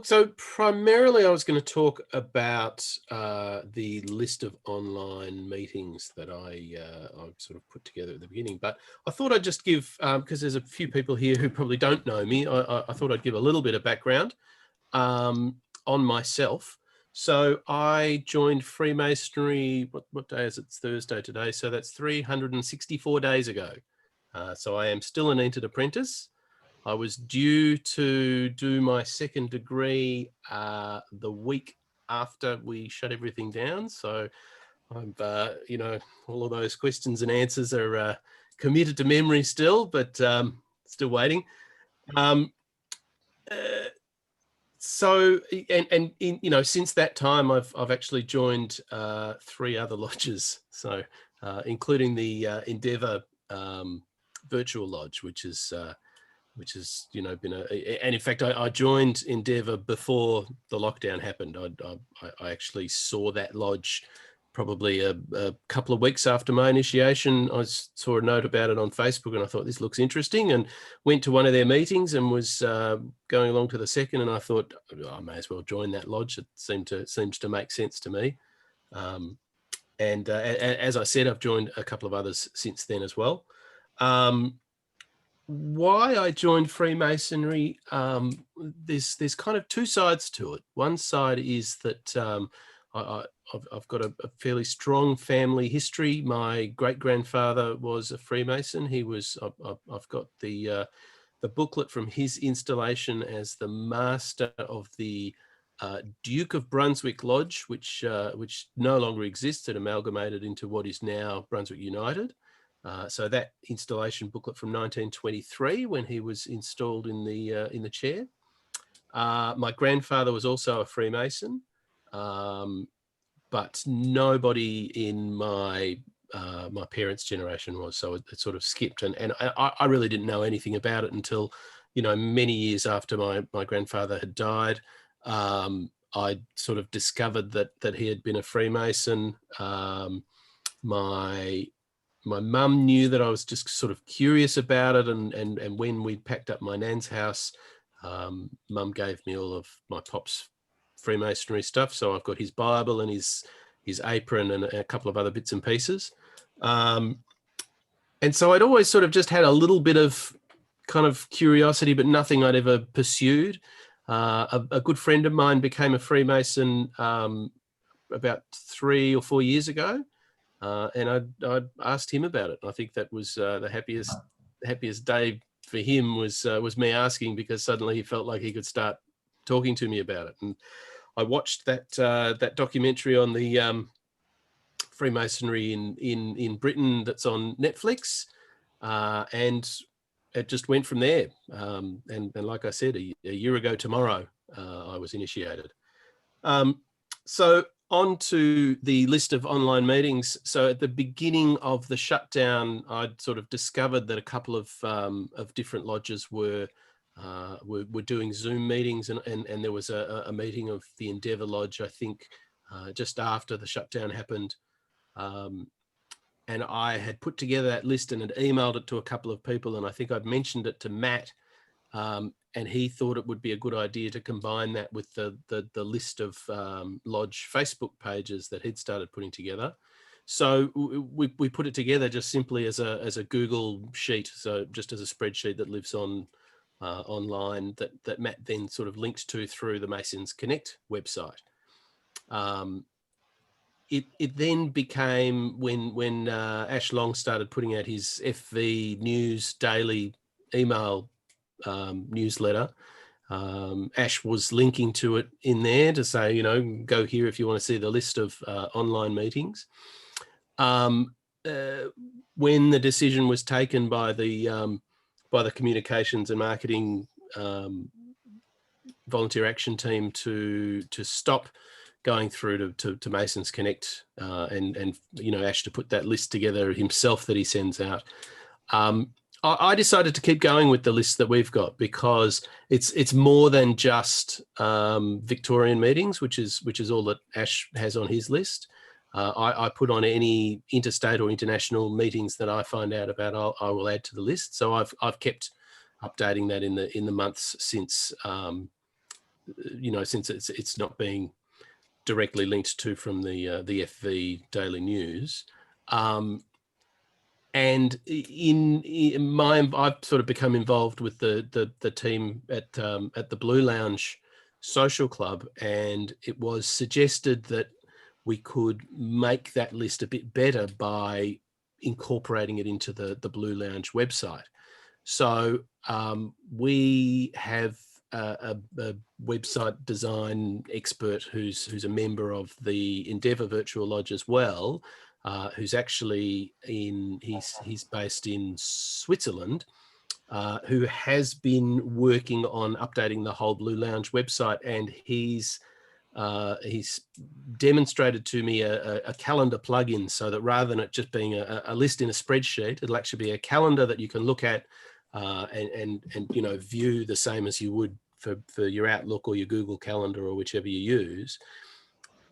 So primarily I was going to talk about the list of online meetings that I sort of put together at the beginning, but I thought I'd just give, because there's a few people here who probably don't know me, I thought I'd give a little bit of background on myself. So I joined Freemasonry, what day is it? It's Thursday today, so that's 364 days ago. So I am still an entered apprentice. I was due to do my second degree the week after we shut everything down. So I've, all of those questions and answers are committed to memory still, but still waiting. So, since that time, I've actually joined 3 other lodges. So, including the Endeavour Virtual Lodge, which has been and in fact I joined Endeavour before the lockdown happened. I actually saw that lodge probably a couple of weeks after my initiation. I saw a note about it on Facebook and I thought this looks interesting, and went to one of their meetings and was going along to the second, and I thought I may as well join that lodge. It seems to make sense to me. And as I said, I've joined a couple of others since then as well. Why I joined Freemasonry, there's kind of 2 sides to it. One side is that I've got a fairly strong family history. My great-grandfather was a Freemason. I've got the booklet from his installation as the master of the Duke of Brunswick Lodge, which no longer exists. It amalgamated into what is now Brunswick United. So that installation booklet from 1923, when he was installed in the chair. My grandfather was also a Freemason, but nobody in my parents' generation was. So it sort of skipped, and I really didn't know anything about it until, many years after my grandfather had died. I sort of discovered that he had been a Freemason. My mum knew that I was just sort of curious about it, and when we packed up my nan's house, Mum gave me all of my pop's Freemasonry stuff. So I've got his Bible and his apron and a couple of other bits and pieces. And so I'd always sort of just had a little bit of kind of curiosity, but nothing I'd ever pursued. A good friend of mine became a Freemason about 3 or 4 years ago. And I asked him about it. I think that was the happiest day for him was me asking, because suddenly he felt like he could start talking to me about it. And I watched that documentary on the Freemasonry in Britain that's on Netflix, and it just went from there. And like I said, a year ago tomorrow, I was initiated. So on to the list of online meetings. So at the beginning of the shutdown, I'd sort of discovered that a couple of different lodges were doing Zoom meetings, and there was a meeting of the Endeavour Lodge, I think, just after the shutdown happened. And I had put together that list and had emailed it to a couple of people, and I think I'd mentioned it to Matt, and he thought it would be a good idea to combine that with the list of lodge Facebook pages that he'd started putting together. So we put it together just simply as a Google sheet, so just as a spreadsheet that lives on online, that Matt then sort of linked to through the Masons Connect website. It then became, when Ash Long started putting out his FV News daily email newsletter, Ash was linking to it in there to say, go here if you want to see the list of online meetings. When the decision was taken by the communications and marketing volunteer action team to stop going through to Masons Connect, and Ash to put that list together himself that he sends out, I decided to keep going with the list that we've got, because it's more than just Victorian meetings, which is all that Ash has on his list. I put on any interstate or international meetings that I find out about. I will add to the list. So I've kept updating that in the months since you know, since it's not being directly linked to from the FV Daily News. And I've sort of become involved with the team at the Blue Lounge Social Club, and it was suggested that we could make that list a bit better by incorporating it into the Blue Lounge website. So we have a website design expert who's a member of the Endeavour Virtual Lodge as well, who's actually he's based in Switzerland, who has been working on updating the whole Blue Lounge website, and he's demonstrated to me a calendar plugin, so that rather than it just being a list in a spreadsheet, it'll actually be a calendar that you can look at and you know, view the same as you would for your Outlook or your Google Calendar or whichever you use,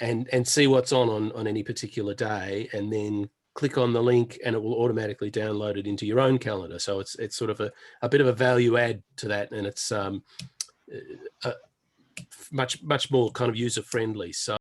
and see what's on any particular day, and then click on the link and it will automatically download it into your own calendar. So it's sort of a bit of a value add to that, and it's much more kind of user friendly. So